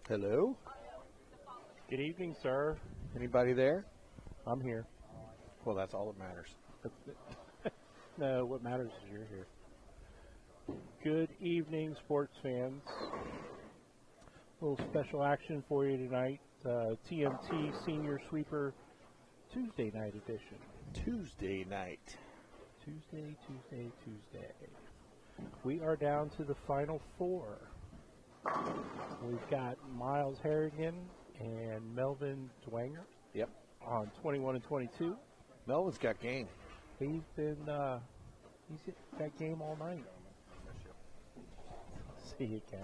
Hello? Good evening, sir. Anybody there? I'm here. Well, that's all that matters. No, what matters is you're here. Good evening, sports fans. A little special action for you tonight. TMT Senior Sweeper Tuesday night edition. Tuesday night. Tuesday. We are down to the final four. We've got Miles Harrigan and Melvin Dwanger. Yep. On 21 and 22. Melvin's got game. He's got game all night. See you, Ken.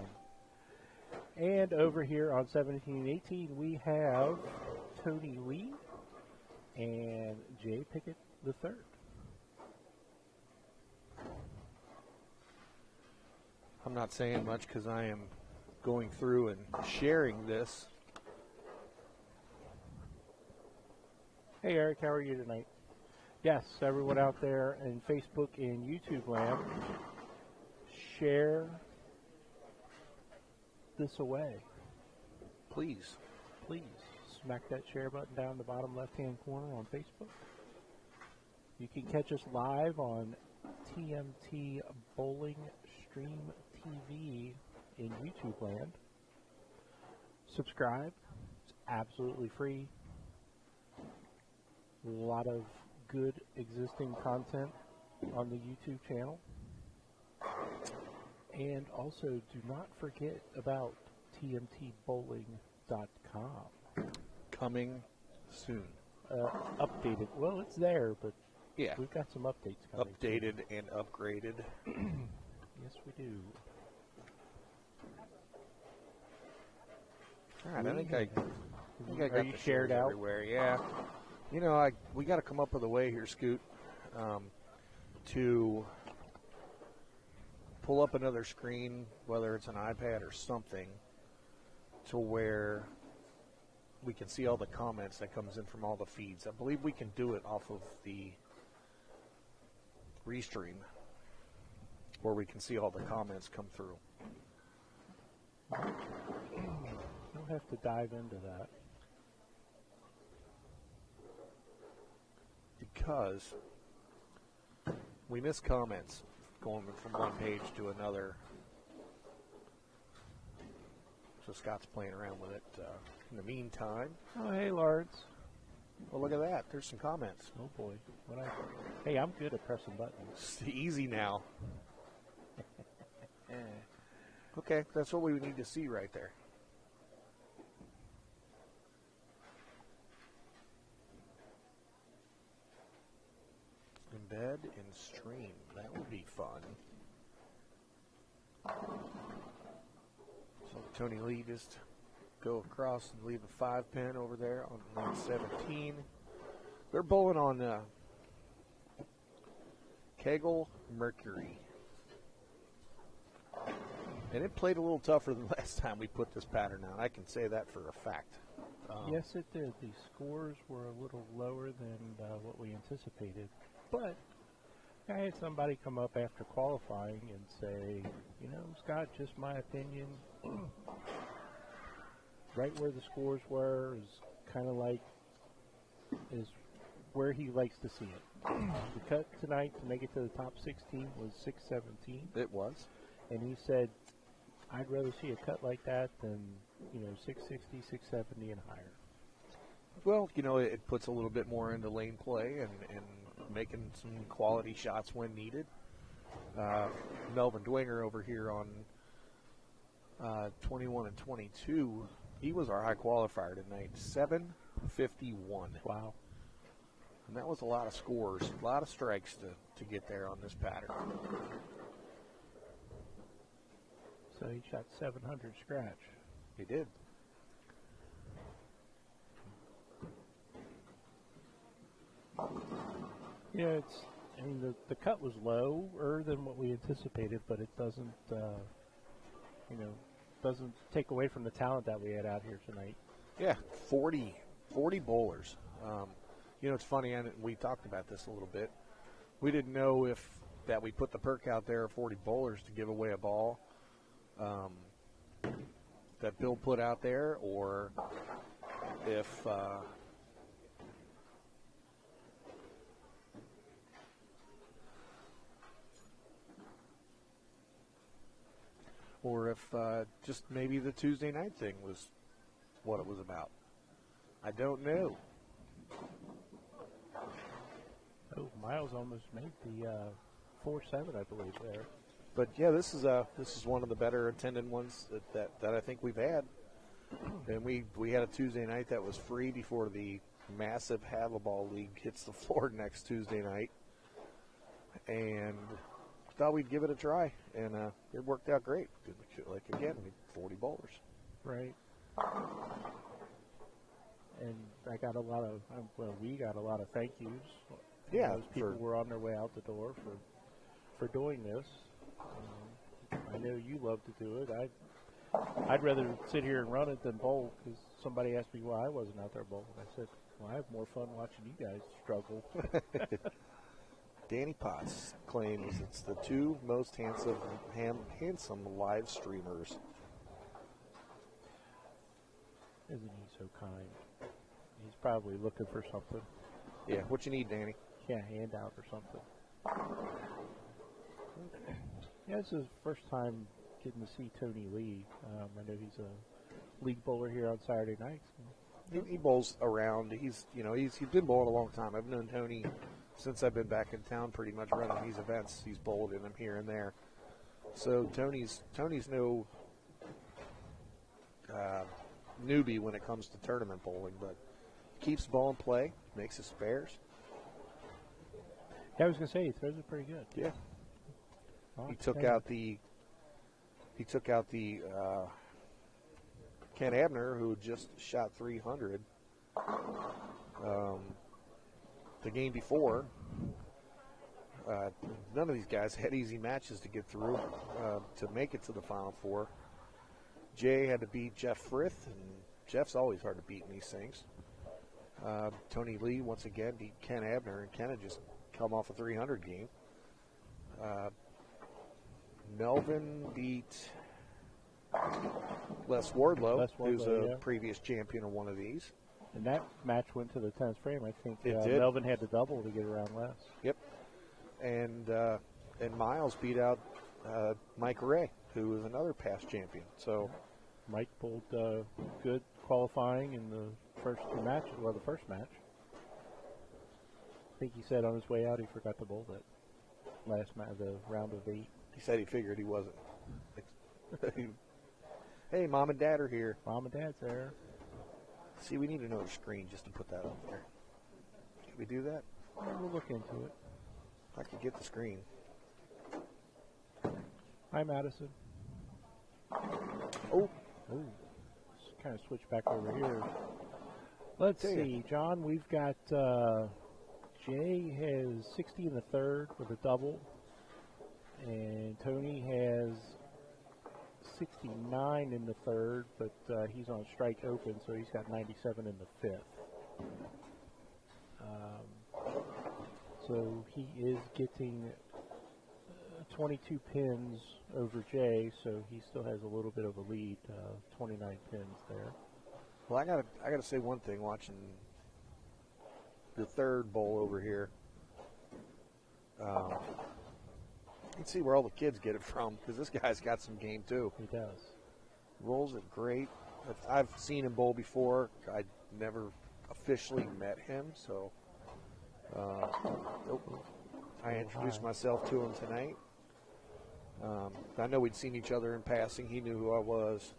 And over here on 17 and 18, we have Tony Lee and Jay Pickett III. I'm not saying much because I am going through and sharing this. Hey, Eric, how are you tonight? Yes, everyone out there in Facebook and YouTube land, share this away. Please. Please smack that share button down the bottom left-hand corner on Facebook. You can catch us live on TMT Bowling Stream TV in YouTube land. Subscribe. It's absolutely free. A lot of good existing content on the YouTube channel. And also, do not forget about tmtbowling.com. Coming soon. Updated. Well, it's there, but yeah, we've got some updates coming. Updated and upgraded. Yes, we do. All right, I think I got Are you the shared shares out? everywhere. Yeah. You know, we got to come up with a way here, Scoot, to pull up another screen, whether it's an iPad or something, to where we can see all the comments that comes in from all the feeds. I believe we can do it off of the Restream, where we can see all the comments come through. We'll have to dive into that. Because we miss comments going from one page to another. So Scott's playing around with it in the meantime. Oh, hey, Lawrence. Well, look at that. There's some comments. Oh, boy. Hey, I'm good at pressing buttons. It's easy now. Okay, that's what we need to see right there. Embed and stream. That would be fun. So Tony Lee just go across and leave a 5-pin over there on lane 17. They're bowling on Kegel Mercury. And it played a little tougher than last time we put this pattern out. I can say that for a fact. Yes, it did. The scores were a little lower than what we anticipated. But I had somebody come up after qualifying and say, you know, Scott, just my opinion, right where the scores were is kind of like is where he likes to see it. The cut tonight to make it to the top 16 was 617. It was. And he said, I'd rather see a cut like that than, 660, 670 and higher. Well, it puts a little bit more into lane play and making some quality shots when needed. Melvin Dwanger over here on 21 and 22, he was our high qualifier tonight, 751. Wow. And that was a lot of scores, a lot of strikes to get there on this pattern. So he shot 700 scratch. He did. Yeah, the cut was lower than what we anticipated, but it doesn't, doesn't take away from the talent that we had out here tonight. Yeah, 40 bowlers. It's funny, and we talked about this a little bit. We didn't know if that we put the perk out there of 40 bowlers to give away a ball. that Bill put out there, or if just maybe the Tuesday night thing was what it was about. I don't know. Oh, Miles almost made the 4-7, I believe, there. But yeah, this is one of the better attended ones that I think we've had. And we had a Tuesday night that was free before the massive Have-A-Ball League hits the floor next Tuesday night, and thought we'd give it a try, and it worked out great. Like again, 40 bowlers. Right. And I got a lot of we got a lot of thank yous. Yeah, those people were on their way out the door for doing this. I know you love to do it. I'd rather sit here and run it than bowl, because somebody asked me why I wasn't out there bowling. I said, well, I have more fun watching you guys struggle. Danny Potts claims it's the two most handsome live streamers. Isn't he so kind? He's probably looking for something. Yeah, what you need, Danny? Yeah, a handout or something. Yeah, this is his first time getting to see Tony Lee. I know he's a league bowler here on Saturday nights. He bowls around. He's been bowling a long time. I've known Tony since I've been back in town, pretty much running these events. He's bowled in them here and there. So Tony's no newbie when it comes to tournament bowling, but keeps the ball in play, makes his spares. Yeah, I was gonna say he throws it pretty good. Yeah. Oh, He took out the Ken Abner, who just shot 300 the game before. None of these guys had easy matches to get through to make it to the Final Four. Jay had to beat Jeff Frith, and Jeff's always hard to beat in these things. Tony Lee, once again, beat Ken Abner, and Ken had just come off a 300 game. Melvin beat Les Wardlow, who's a previous champion of one of these. And that match went to the 10th frame. I think It did. Melvin had to double to get around Les. Yep. And Miles beat out Mike Ray, who is another past champion. So Mike pulled good qualifying in the first two matches. Well, the first match. I think he said on his way out he forgot to bowl that last match, the round of 8. He said he figured he wasn't. Hey, Mom and Dad are here. Mom and Dad's there. See, we need another screen just to put that up there. Can we do that? We'll look into it. I could get the screen. Hi, Madison. Oh. Let's kind of switch back over here. Let's see, John, we've got Jay has 60 in the third with a double, and Tony has 69 in the third, but he's on strike open, so he's got 97 in the fifth. So he is getting 22 pins over Jay, so he still has a little bit of a lead, 29 pins there. Well, I gotta say one thing. Watching the third bowl over here, you can see where all the kids get it from, because this guy's got some game too. He does. Rolls it great. I've seen him bowl before. I never officially met him, so I introduced myself to him tonight. I know we'd seen each other in passing. He knew who I was.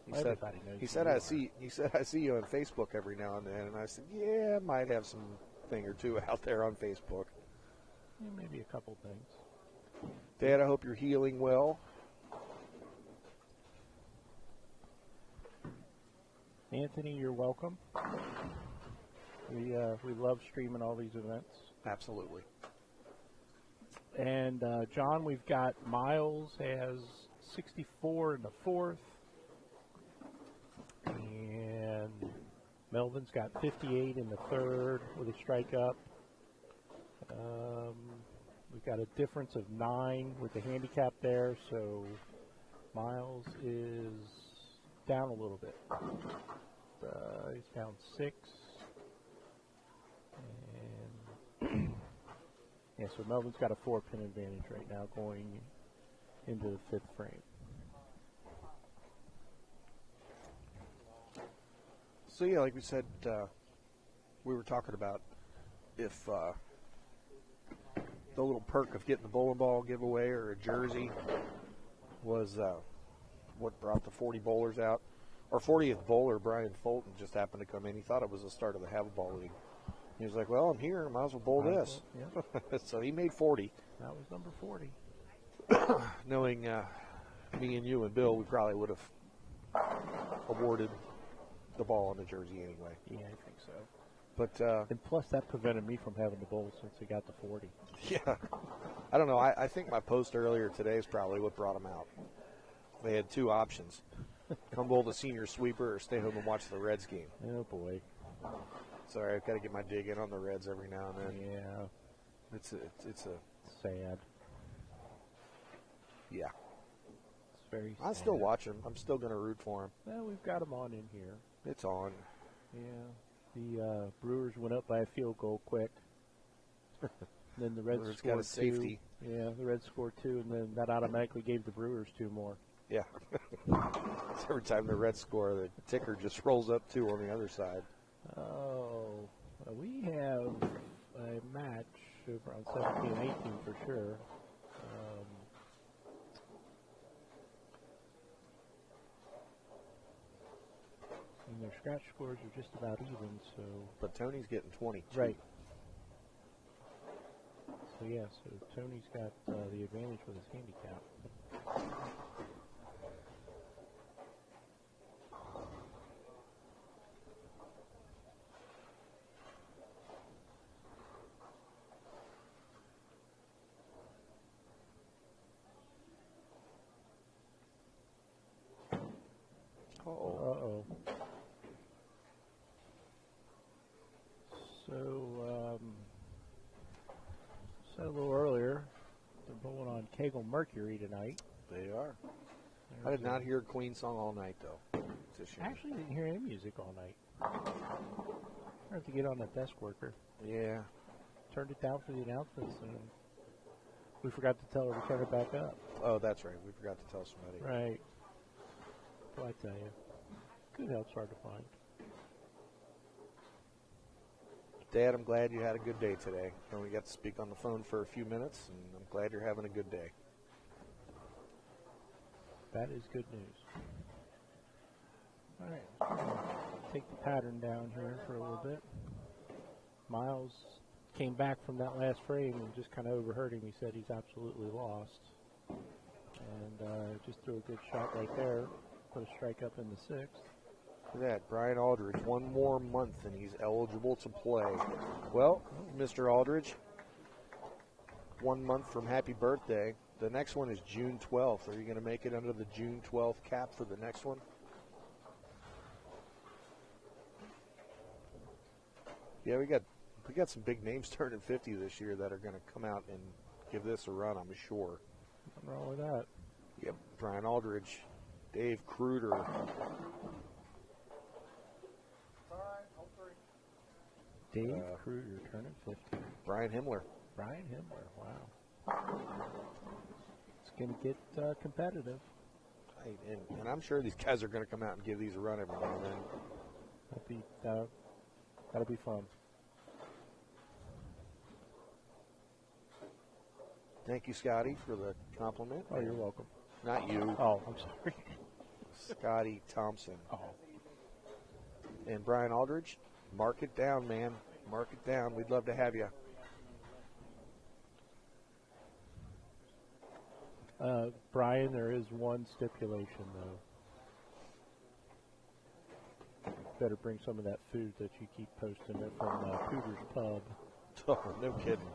He said I see you on Facebook every now and then, and I said, yeah, I might have some thing or two out there on Facebook. Yeah, maybe a couple things. Dad, I hope you're healing well. Anthony, you're welcome. We love streaming all these events. Absolutely. And John, we've got Miles has 64 in the fourth, and Melvin's got 58 in the third with a strike up. We've got a difference of 9 with the handicap there, so Miles is down a little bit. He's down 6. And yeah, so Melvin's got a 4-pin advantage right now going into the 5th frame. So, yeah, like we said, we were talking about if the little perk of getting the bowling ball giveaway or a jersey was what brought the 40 bowlers out. Our 40th bowler, Brian Fulton, just happened to come in. He thought it was the start of the Have a Ball League. He was like, well, I'm here. Might as well bowl this. Yeah. So he made 40. That was number 40. Knowing me and you and Bill, we probably would have awarded the ball on the jersey anyway. Yeah, I think so. But and plus, that prevented me from having to bowl since he got the 40. Yeah. I don't know. I think my post earlier today is probably what brought him out. They had 2 options. Come bowl the senior sweeper or stay home and watch the Reds game. Oh, boy. Sorry, I've got to get my dig in on the Reds every now and then. Yeah. It's a sad. Yeah. It's very sad. I still watch him. I'm still going to root for him. Well, we've got him on in here. It's on. Yeah. The Brewers went up by a field goal quick. Then the Reds scored got a safety. 2. Yeah, the Reds scored 2, and then that automatically gave the Brewers 2 more. Yeah. Every time the Reds score, the ticker just rolls up 2 on the other side. Oh, we have a match over on 17 and 18 for sure. And their scratch scores are just about even, so. But Tony's getting 22. Right. So, yeah, so Tony's got the advantage with his handicap. Uh-oh. So, said a little earlier, they're bowling on Kegel Mercury tonight. They are. I did not hear a Queen song all night, though. It's a shame. Actually, didn't hear any music all night. I have to get on that desk worker. Yeah. Turned it down for the announcements, and we forgot to tell her to turn it back up. Oh, that's right. We forgot to tell somebody. Right. Well, I tell you, good help's hard to find. Dad, I'm glad you had a good day today. And we got to speak on the phone for a few minutes, and I'm glad you're having a good day. That is good news. All right. Take the pattern down here for a little bit. Miles came back from that last frame and just kind of overheard him. He said he's absolutely lost. And just threw a good shot right there. Put a strike up in the 6th. Look at that, Brian Aldridge. 1 more month and he's eligible to play. Well, Mr. Aldridge, 1 month from happy birthday. The next one is June 12th. Are you going to make it under the June 12th cap for the next one? Yeah, we got some big names turning 50 this year that are going to come out and give this a run, I'm sure. Nothing wrong with that. Yep, Brian Aldridge, Dave Kruder. Dave Kruger turning 50. Brian Himmler. Brian Himmler, wow. It's going to get competitive. And I'm sure these guys are going to come out and give these a run every now and then. That'll be fun. Thank you, Scotty, for the compliment. Oh, you're welcome. Not you. Oh, I'm sorry. Scotty Thompson. Oh. And Brian Aldridge, mark it down, man. Mark it down. We'd love to have you. Brian, there is one stipulation, though. Better bring some of that food that you keep posting it from Cooter's Pub. Oh, no kidding.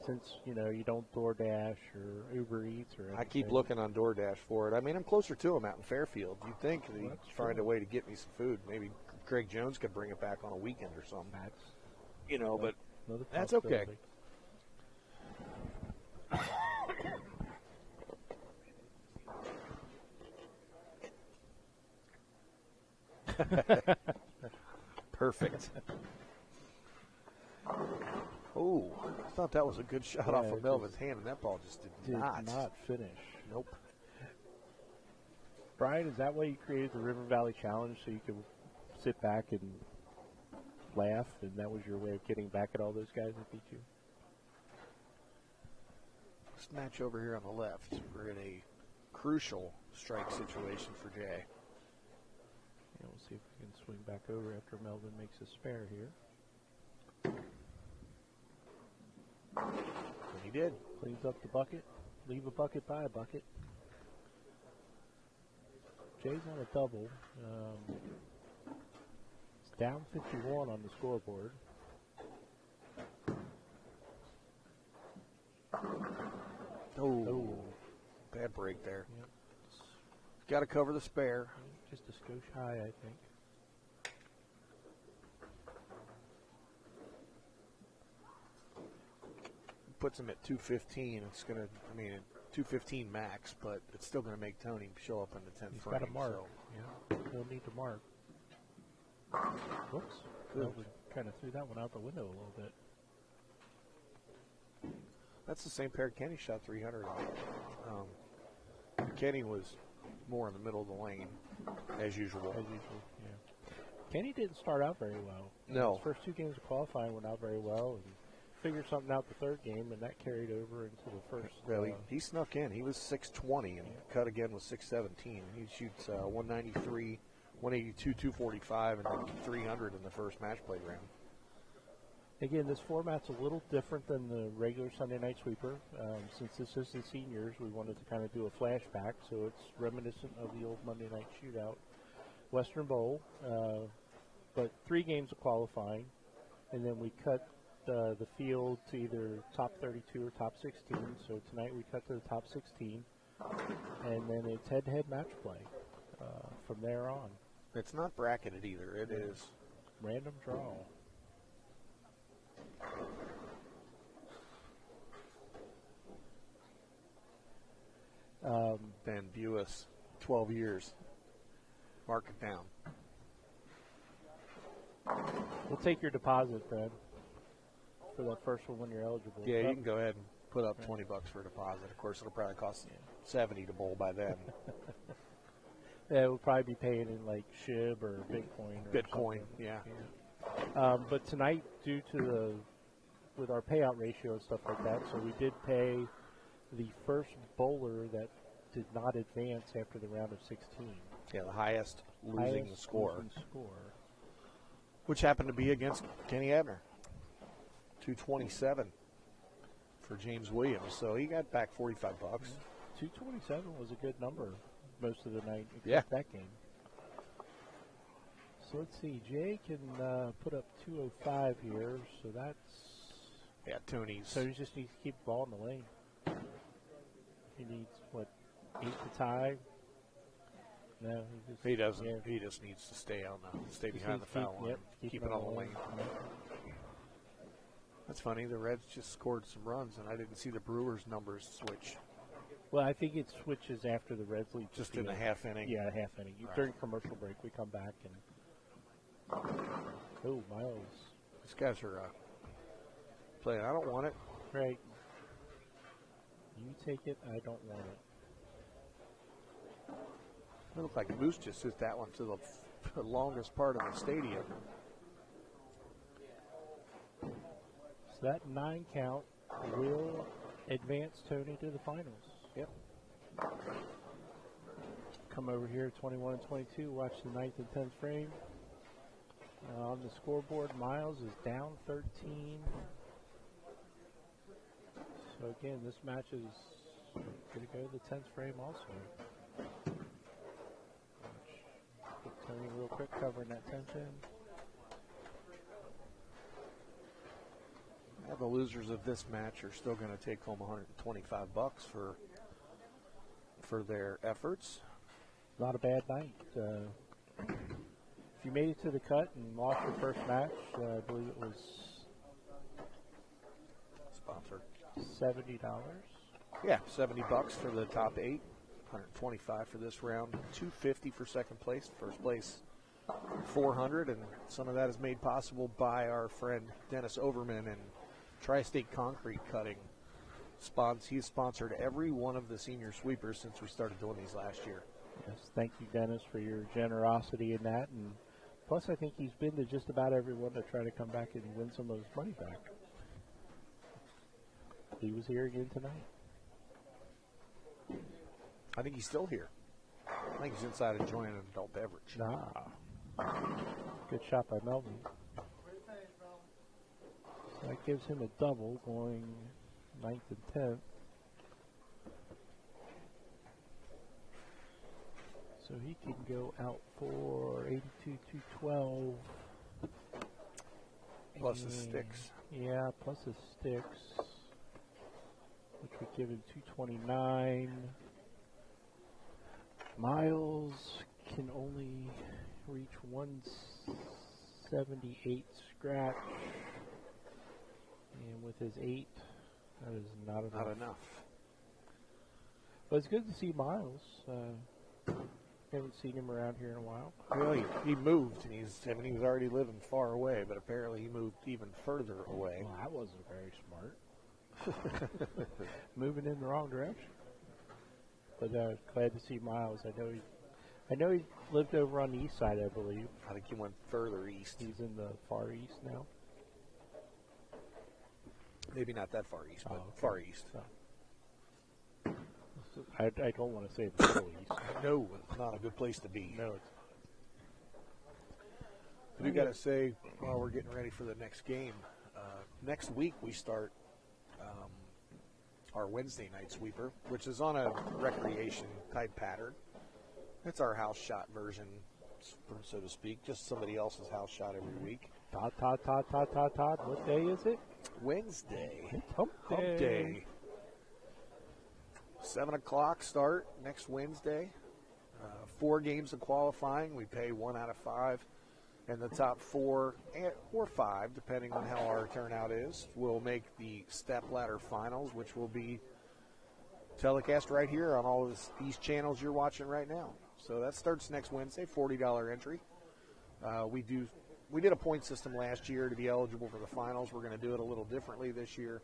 Since, you don't DoorDash or Uber Eats or anything. I keep looking on DoorDash for it. I mean, I'm closer to him out in Fairfield. You'd think that he'd find a way to get me some food. Maybe Craig Jones could bring it back on a weekend or something. But that's okay. Perfect. Oh, I thought that was a good shot off of Melvin's hand, and that ball just did not finish. Nope. Brian, is that why you created the River Valley Challenge, so you could sit back and laugh, and that was your way of getting back at all those guys that beat you? This match over here on the left, we're in a crucial strike situation for Jay. Yeah, we'll see if we can swing back over after Melvin makes a spare here. And he did. Cleans up the bucket. Leave a bucket by a bucket. Jay's on a double. It's down 51 on the scoreboard. Oh, bad break there. Yep. Got to cover the spare. Just a skosh high, I think. Puts him at 215. It's going to, 215 max, but it's still going to make Tony show up in the 10th frame. He's got a mark. So. Yeah, he'll need to mark. Whoops. Melvin kind of threw that one out the window a little bit. That's the same pair Kenny shot 300 on. Kenny was more in the middle of the lane, as usual. As usual, yeah. Kenny didn't start out very well. No. His first two games of qualifying went out very well, and figured something out the third game, and that carried over into the first. Well, he snuck in. He was 620 and cut again with 617. He shoots 193, 182, 245, and then 300 in the first match play round. Again, this format's a little different than the regular Sunday night sweeper. Since this is the seniors, we wanted to kind of do a flashback, so it's reminiscent of the old Monday night shootout Western Bowl. But 3 games of qualifying, and then we cut the field to either top 32 or top 16. So tonight we cut to the top 16, and then it's head-to-head match play from there on. It's not bracketed either. It is random draw. Ben Buis, 12 years. Mark it down. We'll take your deposit, Ben, for that first one when you're eligible. Yeah, you can go ahead and put up $20 for a deposit. Of course, it'll probably cost $70 to bowl by then. Yeah, we'll probably be paying in like SHIB or Bitcoin. Or Bitcoin, yeah. yeah. But tonight, due to with our payout ratio and stuff like that, so we did pay the first bowler that did not advance after the round of 16. Yeah, the highest losing score. Losing score. Which happened to be against Kenny Abner. 227 for James Williams. So he got back $45. 227 was a good number most of the night, except that game. So let's see. Jay can put up 205 here, so that's... Yeah, Tony's. So he just needs to keep the ball in the lane. He needs, 8 to tie? No, he doesn't. Yeah. He just needs to stay behind the foul line, keep it on the lane. That's funny. The Reds just scored some runs, and I didn't see the Brewers' numbers switch. Well, I think it switches after the Reds lead. Just in the half inning. Yeah, half inning. Right. During commercial break, we come back and. Oh, Miles. These guys are playing. I don't want it. Right. You take it. I don't want it. It looked like Moose just hit that one to the longest part of the stadium. So that 9 count will advance Tony to the finals. Yep. Come over here, 21 and 22. Watch the 9th and 10th frame. On the scoreboard, Miles is down 13. So again, this match is going to go to the 10th frame also. Tony real quick covering that 10th in. Well, the losers of this match are still going to take home $125 for their efforts. Not a bad night. If you made it to the cut and lost your first match, I believe it was sponsored $70. Yeah, $70 for the top 8, $125 for this round, $250 for second place. First place 400, and some of that is made possible by our friend Dennis Overman and Tri-State Concrete Cutting. He's sponsored every one of the senior sweepers since we started doing these last year. Yes, thank you, Dennis, for your generosity in that. And plus, I think he's been to just about everyone to try to come back and win some of his money back. He was here again tonight. I think he's still here. I think he's inside enjoying an adult beverage. Good shot by Melvin. So that gives him a double going 9th and 10th. So he can go out for 82-212. Plus his sticks. Yeah, plus his sticks, which would give him 229. Miles can only reach 178 scratch. And with his 8, that is not enough. Not enough. But it's good to see Miles. Haven't seen him around here in a while. Well, he moved, and he was already living far away, but apparently he moved even further away. Well, that wasn't very smart. Moving in the wrong direction. But glad to see Miles. I know he lived over on the east side, I believe. I think he went further east. He's in the far east now. Maybe not that far east, but okay. far east. So I don't want to say the middle east. No, it's not a good place to be. No, I do got to say, while we're getting ready for the next game, next week we start our Wednesday night sweeper, which is on a recreation type pattern. It's our house shot version, so to speak, just somebody else's house shot every week. Todd. What day is it? Wednesday. It's hump Day. 7 o'clock start next Wednesday. 4 games of qualifying. We pay 1 out of 5. And the top 4 or 5, depending on how our turnout is, will make the step ladder finals, which will be telecast right here on all of these channels you're watching right now. So that starts next Wednesday, $40 entry. We did a point system last year to be eligible for the finals. We're going to do it a little differently this year.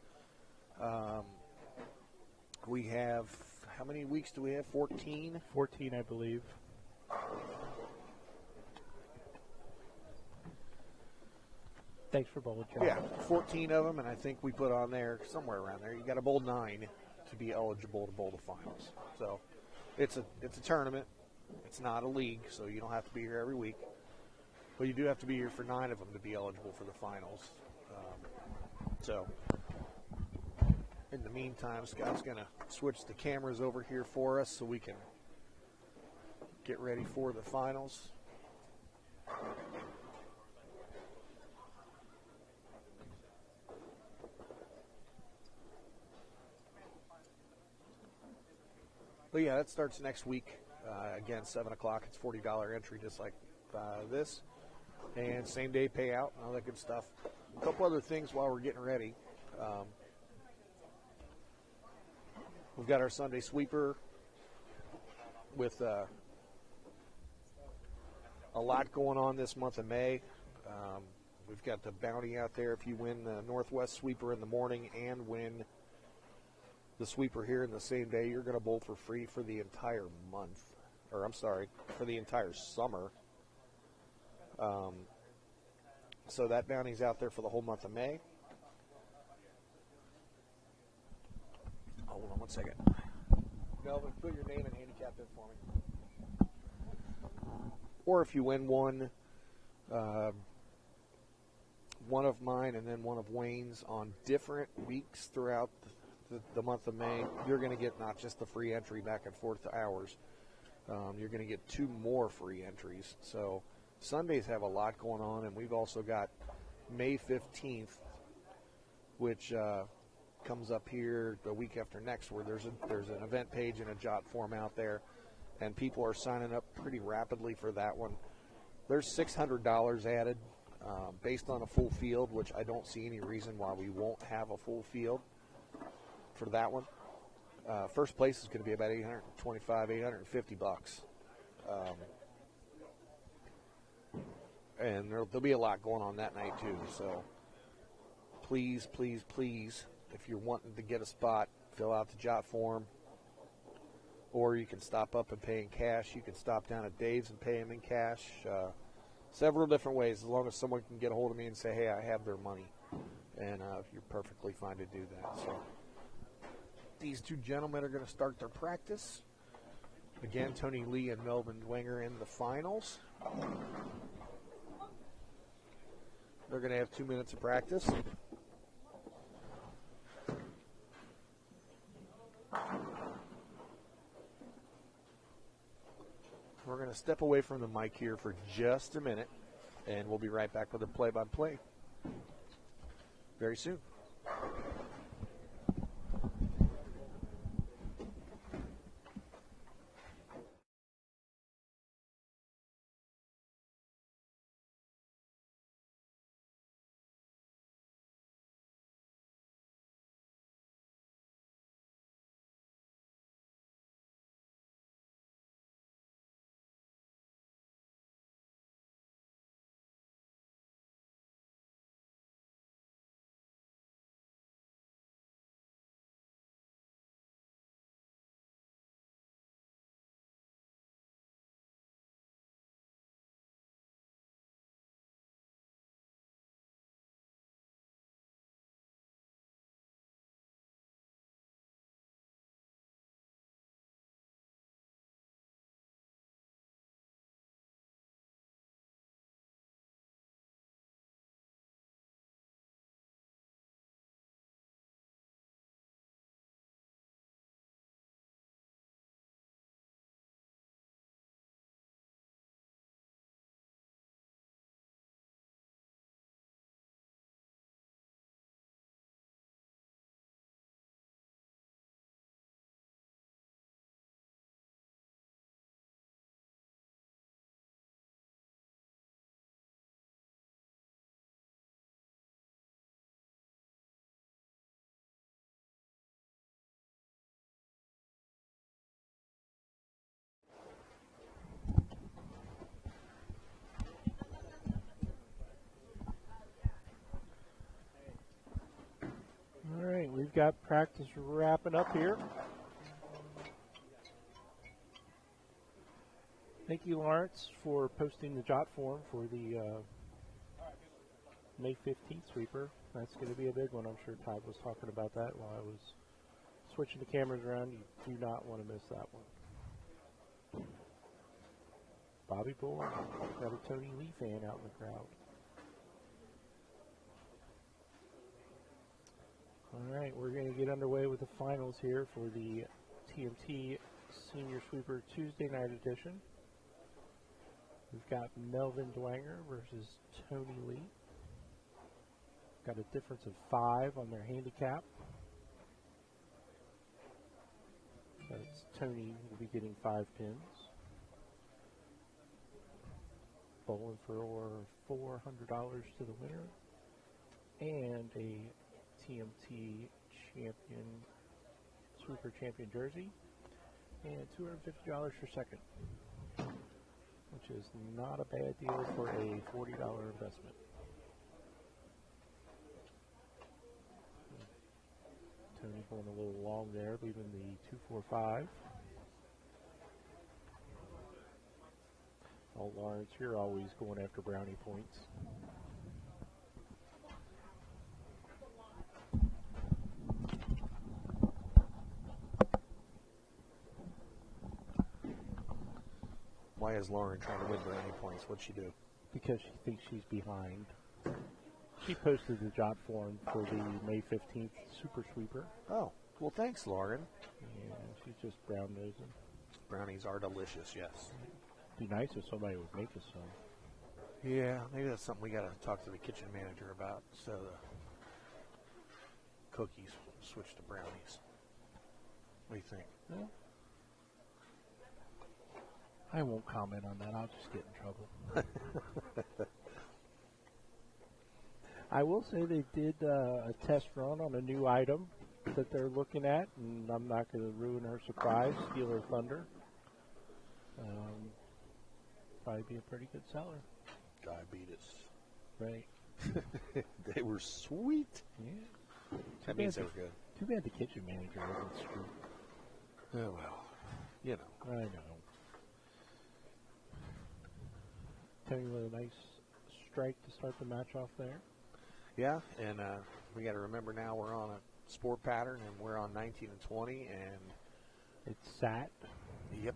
We have, how many weeks do we have? 14? 14, I believe. Thanks for bowling, John. Yeah, 14 of them, and I think we put on there, somewhere around there, you got to bowl 9 to be eligible to bowl the finals. So it's a tournament. It's not a league, so you don't have to be here every week. But you do have to be here for 9 of them to be eligible for the finals. So in the meantime, Scott's going to switch the cameras over here for us so we can get ready for the finals. But yeah, that starts next week. Again, 7 o'clock. It's $40 entry, just like this. And same day payout and all that good stuff. A couple other things while we're getting ready. We've got our Sunday sweeper with a lot going on this month of May. We've got the bounty out there if you win the Northwest sweeper in the morning and win the sweeper here in the same day, you're going to bowl for free for the entire month. Or I'm sorry, for the entire summer. So that bounty's out there for the whole month of May. Hold on one second. Melvin, put your name and handicap in for me. Or if you win one of mine and then one of Wayne's on different weeks throughout the month of May, you're going to get not just the free entry back and forth to ours. You're going to get 2 more free entries. So Sundays have a lot going on, and we've also got May 15th, which comes up here the week after next, where there's an event page and a jot form out there, and people are signing up pretty rapidly for that one. There's $600 added based on a full field, which I don't see any reason why we won't have a full field for that one. First place is going to be about $825, $850. and there'll be a lot going on that night too. So please, please, please, if you're wanting to get a spot, fill out the jot form, or you can stop up and pay in cash. You can stop down at Dave's and pay him in cash. Several different ways, as long as someone can get a hold of me and say, hey, I have their money, and you're perfectly fine to do that. So these two gentlemen are going to start their practice. Again, Tony Lee and Melvin Dwenger in the finals. They're going to have 2 minutes of practice. We're going to step away from the mic here for just a minute, and we'll be right back with a play-by-play very soon. All right, we've got practice wrapping up here. Thank you, Lawrence, for posting the jot form for the May 15th sweeper. That's going to be a big one. I'm sure Todd was talking about that while I was switching the cameras around. You do not want to miss that one. Bobby Bull, got a Tony Lee fan out in the crowd. All right, we're going to get underway with the finals here for the TMT Senior Sweeper Tuesday night edition. We've got Melvin Dwenger versus Tony Lee. Got a difference of 5 on their handicap. That's Tony will be getting 5 pins. Bowling for $400 to the winner. And a TMT champion, Sweeper champion jersey. And $250 for second, which is not a bad deal for a $40 investment. Tony going a little long there, leaving the 245. Oh, Lawrence, you're always going after brownie points. Why is Lauren trying to win brownie points? What'd she do? Because she thinks she's behind. She posted the jot form for the May 15th Super Sweeper. Oh, well, thanks, Lauren. And she's just brown nosing. Brownies are delicious, yes. It'd be nice if somebody would make us some. Yeah, maybe that's something we got to talk to the kitchen manager about. So the cookies switch to brownies. What do you think? Yeah. I won't comment on that. I'll just get in trouble. I will say they did a test run on a new item that they're looking at, and I'm not going to ruin her surprise, steal her thunder. Probably be a pretty good seller. diabetes. Right. They were sweet. Yeah. That means they were good. Too bad the kitchen manager wasn't screwed. Oh, well, you know. I know. Tony with a nice strike to start the match off there. Yeah, and we got to remember now we're on a sport pattern, and we're on 19 and 20, and it's sat. Yep.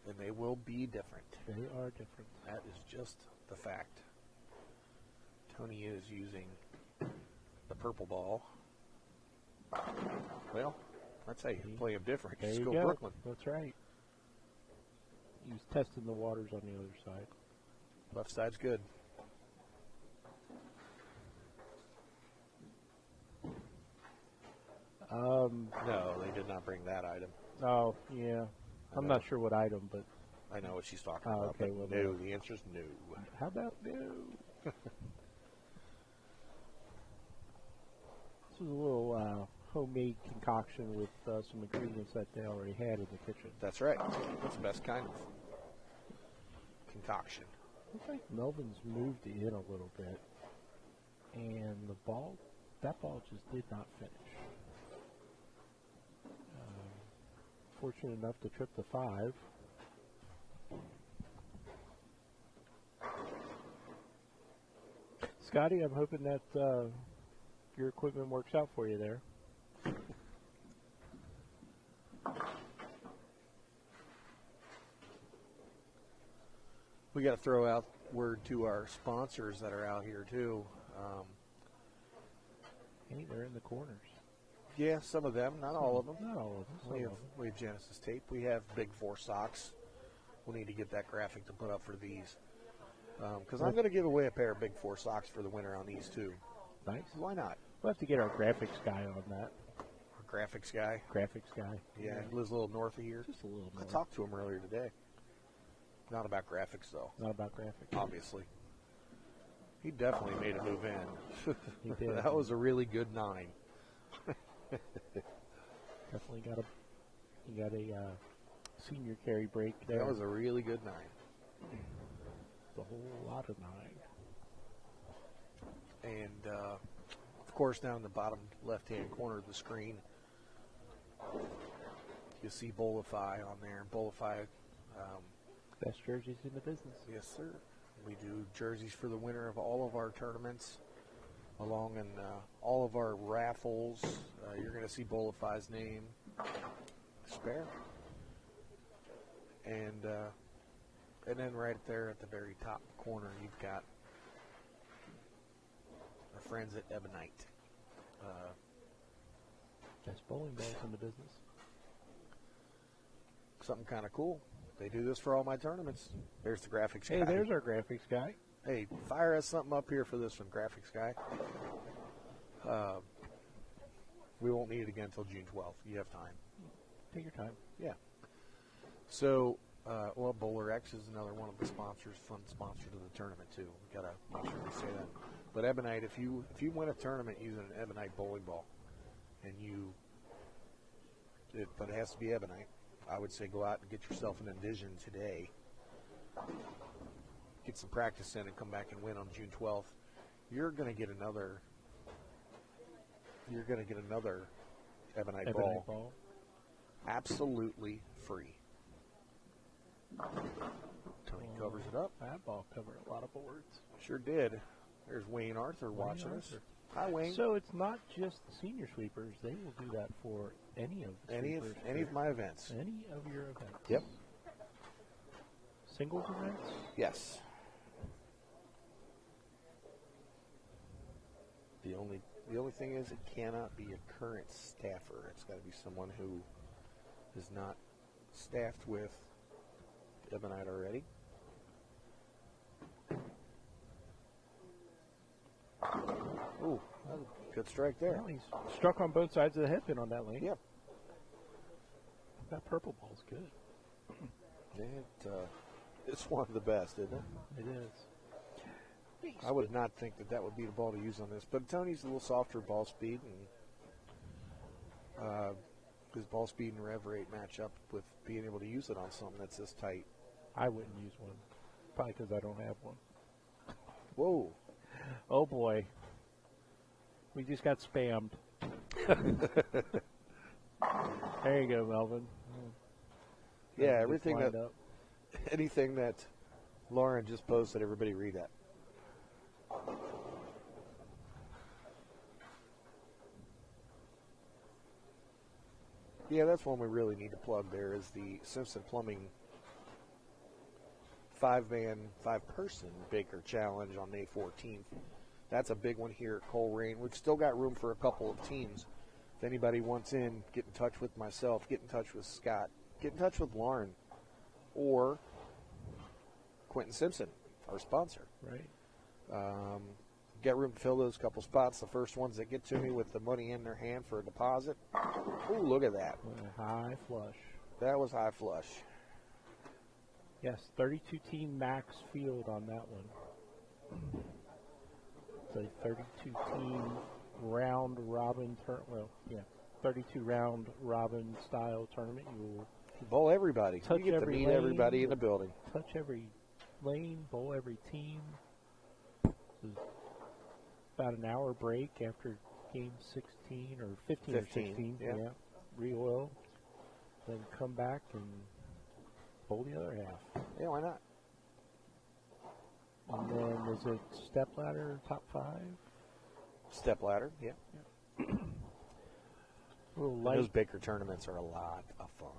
And they will be different. They are different. That is just the fact. Tony is using the purple ball. Well, that's how you play them different. There Just you go go. Brooklyn. That's right. He was testing the waters on the other side. Left side's good. No, they did not bring that item. Oh, yeah. I'm not sure what item, but I know what she's talking about. Okay, But well, no, the answer's no. How about no? This was a little homemade concoction with some ingredients that they already had in the kitchen. That's right. That's the best kind of concoction. Looks like Melvin's moved it in a little bit, and that ball just did not finish. Fortunate enough to trip the 5. Scotty, I'm hoping that your equipment works out for you there. We got to throw out word to our sponsors that are out here too. Hey, they're in the corners. Yeah, some of them, not all of them. Not all of them. We have Genesis tape. We have Big 4 socks. We'll need to get that graphic to put up for these. Because I'm going to give away a pair of Big 4 socks for the winner on these too. Nice. Why not? We'll have to get our graphics guy on that. Our graphics guy. Graphics guy. Yeah, he lives a little north of here. Just a little I more. talked to him earlier today. Not about graphics, though. Not about graphics. Obviously. He definitely made a move in. He did. That was a really good 9. Definitely got a senior carry break there. That was a really good 9. A whole lot of 9. And, of course, down in the bottom left-hand corner of the screen, you see Bolify on there. Bolify, best jerseys in the business. yes, sir. We do jerseys for the winner of all of our tournaments, along in all of our raffles. You're going to see Bolify's name. Spare. And then right there at the very top corner, you've got our friends at Ebonite. Best bowling balls in the business. Something kind of cool. They do this for all my tournaments. There's the graphics guy. Hey, there's our graphics guy. Hey, fire us something up here for this one, graphics guy. We won't need it again until June 12th. You have time. Take your time. Yeah. So, Bowler X is another one of the sponsors, fun sponsor to the tournament too. We gotta make sure we say that. But Ebonite, if you win a tournament using an Ebonite bowling ball, and but it has to be Ebonite. I would say go out and get yourself an Envision today. Get some practice in and come back and win on June 12th. You're going to get another Ebonite ball. Absolutely free. Tony covers it up. That ball covered a lot of boards. Sure did. There's Wayne Arthur watching us. Hi, Wayne. So it's not just the senior sweepers. They will do that for any of the sweepers. Any of my events. Any of your events. Yep. Singles events? Yes. The only thing is it cannot be a current staffer. It's got to be someone who is not staffed with Ebonite already. Ooh, good strike there. Well, he's struck on both sides of the head pin on that lane. Yep. That purple ball's good. It's one of the best, isn't it? It is. I would not think that would be the ball to use on this. But Tony's a little softer ball speed, and his ball speed and rev rate match up with being able to use it on something that's this tight. I wouldn't use one. Probably because I don't have one. Whoa. Oh, boy. We just got spammed. There you go, Melvin. Yeah, Just everything lined that, up. anything that Lauren just posted, everybody read that. Yeah, that's one we really need to plug there is the Simpson Plumbing 5-man, 5-person Baker Challenge on May 14th. That's a big one here at Coleraine. We've still got room for a couple of teams. If anybody wants in, get in touch with myself, get in touch with Scott, get in touch with Lauren, or Quentin Simpson, our sponsor. Right. Get room to fill those couple spots. The first ones that get to me with the money in their hand for a deposit. Ooh, look at that. What a high flush. That was high flush. Yes, 32-team max field on that one. It's a 32-team round robin 32 round robin style tournament. You will Bowl everybody. touch You get to every meet lane, everybody in the building. touch every lane, bowl every team. This is about an hour break after game 16 or 15 or 16. yeah. Re-oil. Then come back and bowl the other half. Yeah, why not? And then is it step ladder top 5? Step ladder, yeah. little light. Those Baker tournaments are a lot of fun.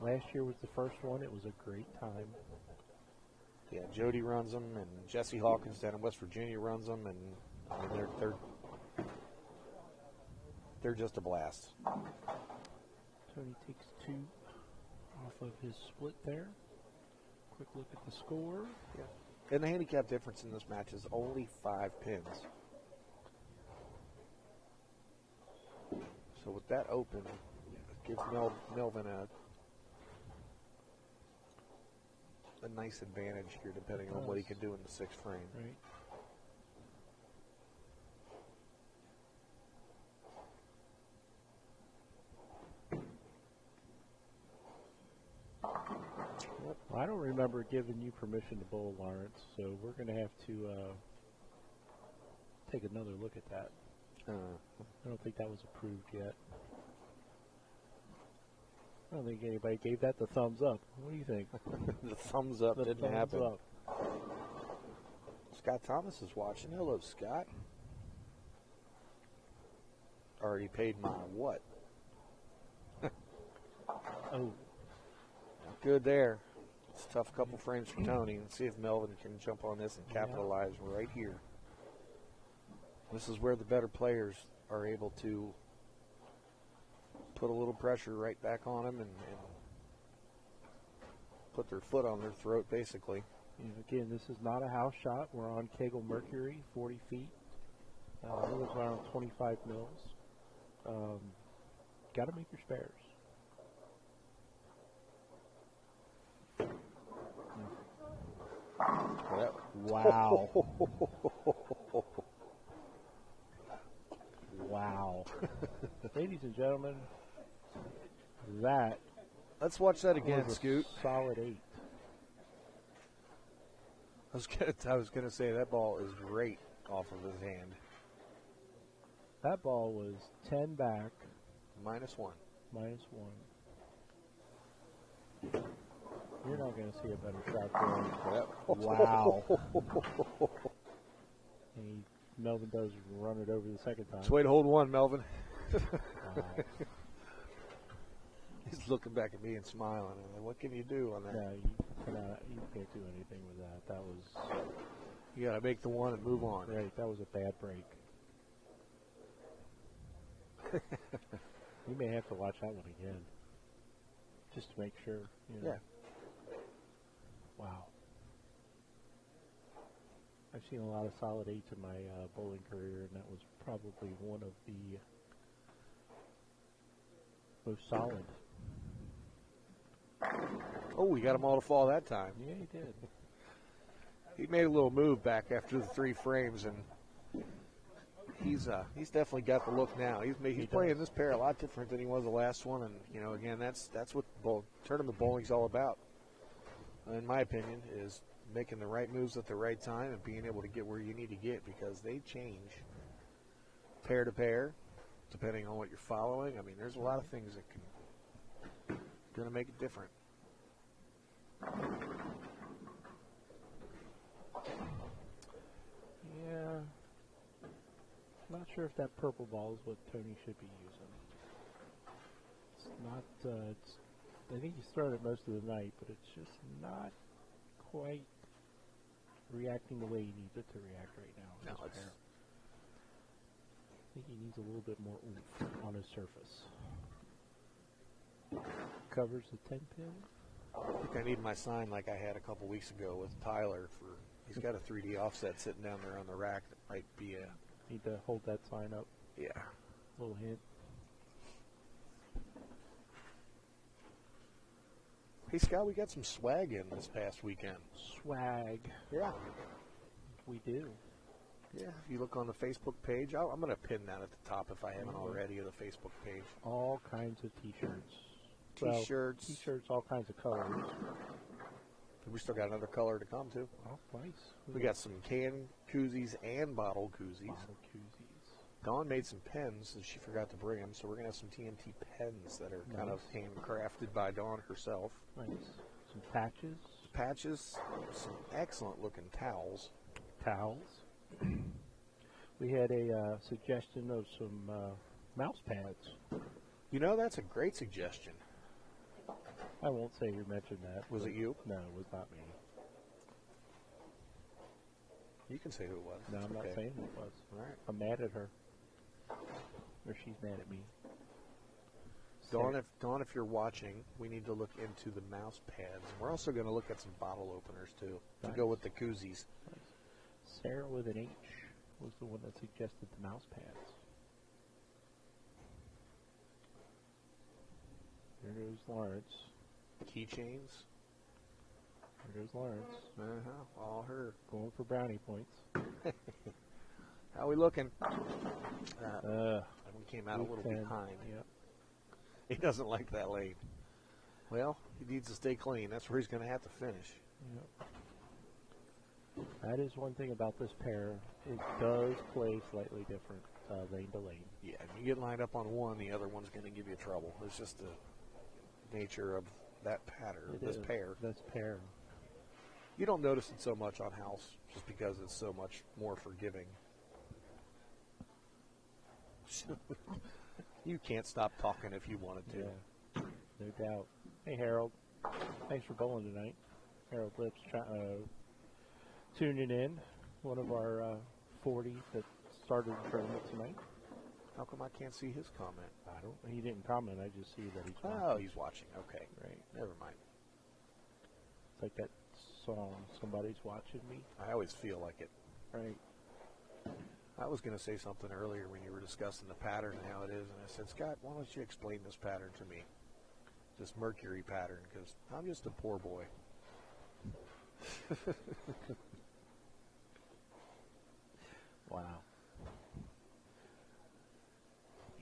Last year was the first one. It was a great time. Yeah, Jody runs them, and Jesse Hawkins down in West Virginia runs them, and I mean they're just a blast. Tony takes 2 off of his split there. Quick look at the score. Yeah. And the handicap difference in this match is only 5 pins. So with that open, it gives Melvin a nice advantage here, depending on what he can do in the 6th frame. Right. Well, I don't remember giving you permission to bowl, Lawrence, so we're going to have to take another look at that. I don't think that was approved yet. I don't think anybody gave that the thumbs up. What do you think? The thumbs up didn't thumbs happen. Up. Scott Thomas is watching. Hello, Scott. Already paid my what? Oh. Good there. It's a tough couple frames for Tony. Let's see if Melvin can jump on this and capitalize right here. This is where the better players are able to put a little pressure right back on them and put their foot on their throat, basically. And again, this is not a house shot. We're on Kegel Mercury, 40 feet. It was around 25 mils. Got to make your spares. Wow. Wow. Ladies and gentlemen, that Let's watch that again, was a Scoot. solid 8. I was gonna say that ball is great off of his hand. That ball was 10 back, -1. -1. You're not going to see a better shot there. Yep. Wow. And Melvin does run it over the second time. Just way to hold one, Melvin. Wow. He's looking back at me and smiling. I'm like, what can you do on that? Yeah, you can't do anything with that. That was You got to make the one and move on. right. That was a bad break. You may have to watch that one again, just to make sure. You know. Yeah. Wow. I've seen a lot of solid 8s in my bowling career, and that was probably one of the most solid. Oh, we got them all to fall that time. Yeah, he did. He made a little move back after the 3 frames, and he's definitely got the look now. He's playing this pair a lot different than he was the last one, and again that's what tournament bowling's all about. In my opinion, is making the right moves at the right time and being able to get where you need to get, because they change pair to pair depending on what you're following. I mean, there's a lot of things that can going to make it different. Yeah. Not sure if that purple ball is what Tony should be using. It's not, I think he's thrown it most of the night, but it's just not quite reacting the way he needs it to react right now. No, it's, I think he needs a little bit more oomph on his surface. Covers the 10 pin. I think I need my sign like I had a couple weeks ago with Tyler. He's got a 3D offset sitting down there on the rack that might be a... Need to hold that sign up. Yeah. Little hint. Hey, Scott, we got some swag in this past weekend. Swag. Yeah. We do. Yeah, if you look on the Facebook page, I'm going to pin that at the top if I haven't already, of the Facebook page. All kinds of T-shirts. T-shirts. Well, T-shirts, all kinds of colors. We still got another color to come, too. Oh, nice. We got some can koozies and bottle koozies. Bottle koozies. Dawn made some pens, and she forgot to bring them, so we're going to have some TMT pens that are kind of handcrafted by Dawn herself. Nice. Some patches. Patches, some excellent-looking towels. Towels. We had a suggestion of some mouse pads. You know, that's a great suggestion. I won't say who mentioned that. Was it you? No, it was not me. You can say who it was. No, I'm not saying who it was. All right. I'm mad at her. Or she's mad at me. Dawn, if you're watching, we need to look into the mouse pads. We're also going to look at some bottle openers, too, to go with the koozies. Nice. Sarah with an H was the one that suggested the mouse pads. There goes Lawrence. Keychains. There goes Lawrence. All her. Going for brownie points. How we looking? We came out a little 10. behind. Yep. He doesn't like that lane. Well, he needs to stay clean. That's where he's going to have to finish. Yep. That is one thing about this pair. It does play slightly different lane to lane. Yeah, if you get lined up on one, the other one's going to give you trouble. It's just the nature of that pattern, this pair. This pair. You don't notice it so much on house just because it's so much more forgiving. You can't stop talking if you wanted to. Yeah, no doubt. Hey, Harold. Thanks for bowling tonight. Harold Lips tuning in. One of our 40 that started the tournament tonight. How come I can't see his comment? I don't. He didn't comment. I just see that he's watching. Oh, he's watching. Okay. Right. Never mind. It's like that song, Somebody's Watching Me. I always feel like it. Right. I was going to say something earlier when you were discussing the pattern and how it is, and I said, Scott, why don't you explain this pattern to me? This Mercury pattern, because I'm just a poor boy. Wow.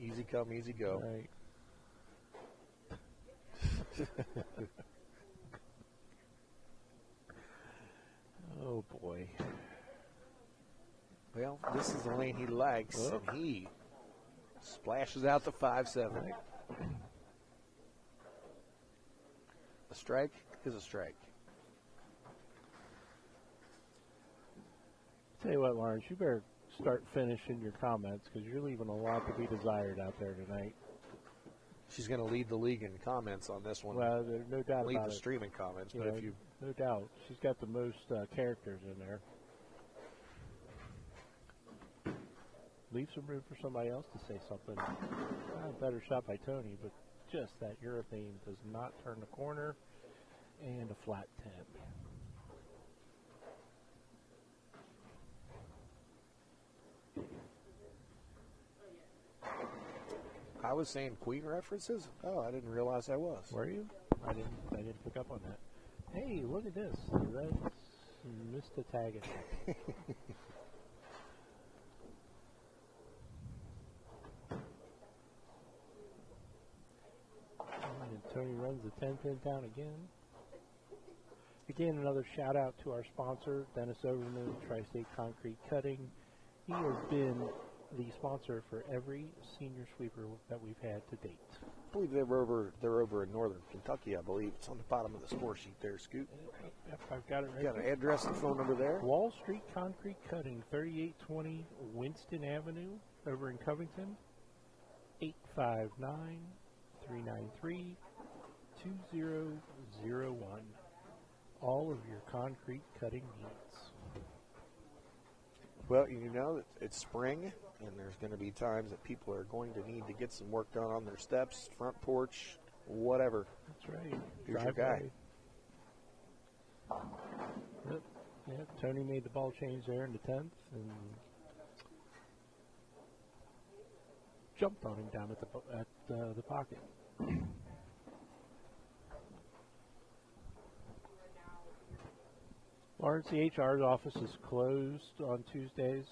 Easy come, easy go. Right. Oh, boy. Well, this is the lane he likes, and he splashes out the 5-7. Right. A strike is a strike. Tell you what, Lawrence, you better start finishing your comments because you're leaving a lot to be desired out there tonight. She's going to lead the league in comments on this one. Well, there's no doubt lead about the it. streaming comments, You but know, if you no doubt, she's got the most characters in there. Leave some room for somebody else to say something. Better shot by Tony, but just that urethane does not turn the corner, and a flat 10. I was saying Queen references? Oh, I didn't realize I was. Were you? I didn't pick up on that. Hey, look at this. That's missed a tag. And Tony runs the 10 pin down again. Again, another shout out to our sponsor, Dennis Overman, Tri-State Concrete Cutting. He has been the sponsor for every senior sweeper that we've had to date. I believe they're over in northern Kentucky, I believe. It's on the bottom of the score sheet there, Scoot. Yep, I've got it right Got an here. address and phone number there? Wall Street Concrete Cutting, 3820 Winston Avenue over in Covington, 859-393-2001. All of your concrete cutting needs. Well, you know, it's spring, and there's going to be times that people are going to need to get some work done on their steps, front porch, whatever. That's right. Here's your guy. Yep. Yep. Tony made the ball change there in the 10th and jumped on him down at the pocket. Lawrence, the HR's office is closed on Tuesdays.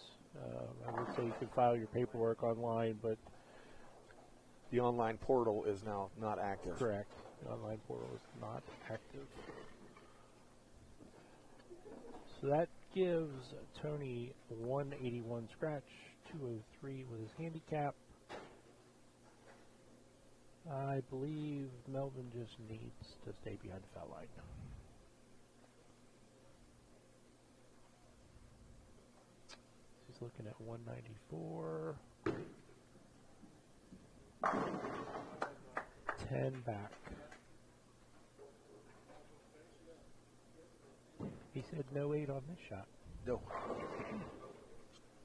I would say you can file your paperwork online, but The online portal is now not active. correct. The online portal is not active. So that gives Tony 181 scratch, 203 with his handicap. I believe Melvin just needs to stay behind the foul line. He's looking at 194. 10 back. He said no 8 on this shot. No.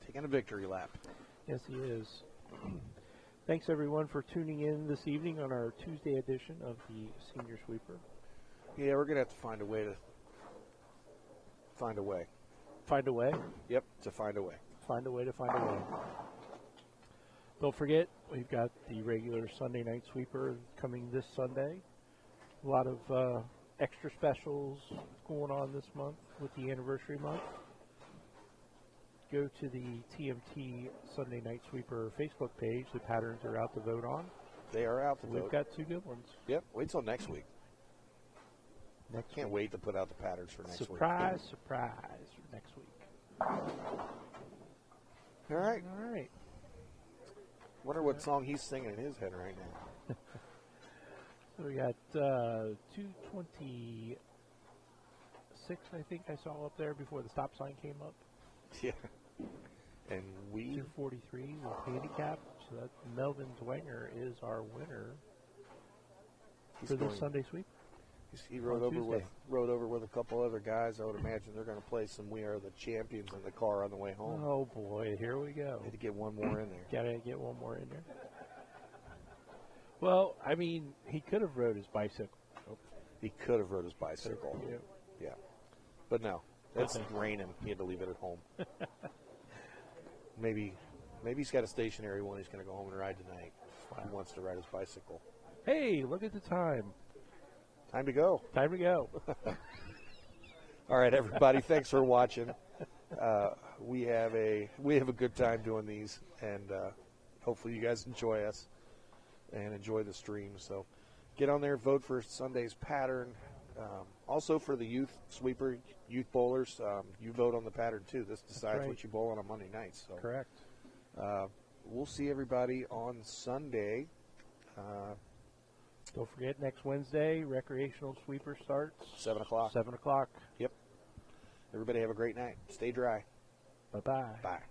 Taking a victory lap. Yes, he is. Thanks, everyone, for tuning in this evening on our Tuesday edition of the Senior Sweeper. Yeah, we're going to have to find a way to find a way. Find a way. Yep, to find a way. Find a way to find a way. Don't forget, we've got the regular Sunday night sweeper coming this Sunday. A lot of extra specials going on this month with the anniversary month. Go to the TMT Sunday Night Sweeper Facebook page. The patterns are out to vote on. They are out to We've vote. got 2 good ones. Yep, wait till next week. Next Can't week. wait to put out the patterns for next Surprise, surprise for next week. week. All right. All right. Wonder what song he's singing in his head right now. So we got 226, I think I saw up there before the stop sign came up. Yeah. And we 243 with handicap. So that Melvin Dwenger is our winner he's for this going- Sunday sweep. he rode on over Tuesday. with a couple other guys. I would imagine they're going to play some "We Are the Champions" in the car on the way home. Oh boy, here we go. Need to get one more in there. Gotta get one more in there. Well, I mean, he could have rode his bicycle. He could have rode his bicycle. Yeah. Yeah, but no, it's Okay. raining. He had to leave it at home. maybe he's got a stationary one. He's going to go home and ride tonight. He wants to ride his bicycle. Hey, look at the time. Time to go. Time to go. All right, everybody. Thanks for watching. We have a good time doing these, and hopefully you guys enjoy us and enjoy the stream. So get on there, vote for Sunday's pattern. Also for the youth sweeper, youth bowlers, you vote on the pattern too. This decides right. what you bowl on Monday night. So Correct. we'll see everybody on Sunday. Don't forget, next Wednesday, recreational sweeper starts. 7 o'clock. 7 o'clock. Yep. Everybody have a great night. Stay dry. Bye-bye. Bye.